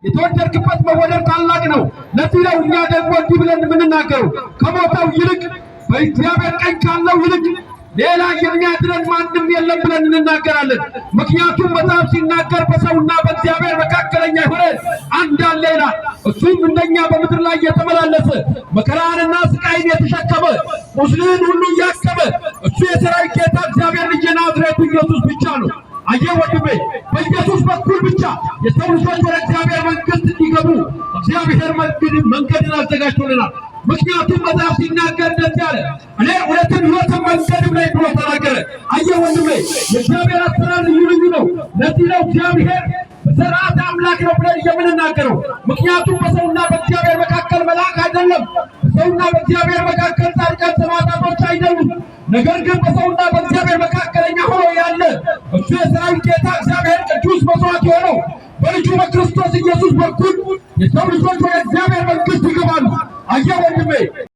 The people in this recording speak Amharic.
የተወደድክበት መወደድ ታላቅ ነው። ለዚህ ነው እኛ ደግሞ እንዲህ ብለን የምንናገረው ከሞተው ይልቅ በእግዚአብሔር ቀኝ ካለው ይልቅ ሌላ የሚያድነን ማንም የለም ብለን እንናገራለን። ምክንያቱም መጽሐፍ ሲናገር በሰውና በእግዚአብሔር መካከለኛ የሆነ አንድ አለ ይላል። እሱም እንደኛ በምድር ላይ የተመላለሰ መከራንና ስቃይን የተሸከመ ቁስልን ሁሉ እያከመ እሱ የሠራዊት ጌታ እግዚአብሔር ልጅ ናዝሬቱ ኢየሱስ ብቻ ነው። አየህ ወንድሜ፣ በኢየሱስ በኩል ብቻ የሰው ልጆች ወደ እግዚአብሔር መንግሥት እንዲገቡ እግዚአብሔር መንገድን አዘጋጅቶልናል። ምክንያቱም መጽሐፍ ሲናገር እንደዚህ አለ፣ እኔ እውነትም ሕይወትም መንገድም ነኝ ብሎ ተናገረ። አየህ ወንድሜ፣ የእግዚአብሔር አሰራር ልዩ ልዩ ነው። ለዚህ ነው እግዚአብሔር በሥርዓት አምላክ ነው ብለን የምንናገረው። ምክንያቱም በሰውና በእግዚአብሔር መካከል መልአክ አይደለም። በሰውና በእግዚአብሔር መካከል ጻድቃን ሰማዕታቶች አይደሉም። ነገር ግን በሰውና በእግዚአብሔር መካከለኛ ሆኖ ያለ እሱ የሠራዊት ጌታ እግዚአብሔር ቅዱስ መሥዋዕት የሆነው በልጁ በክርስቶስ ኢየሱስ በኩል የሰው ልጆች ወደ እግዚአብሔር መንግሥት ይገባሉ። አየህ ወንድሜ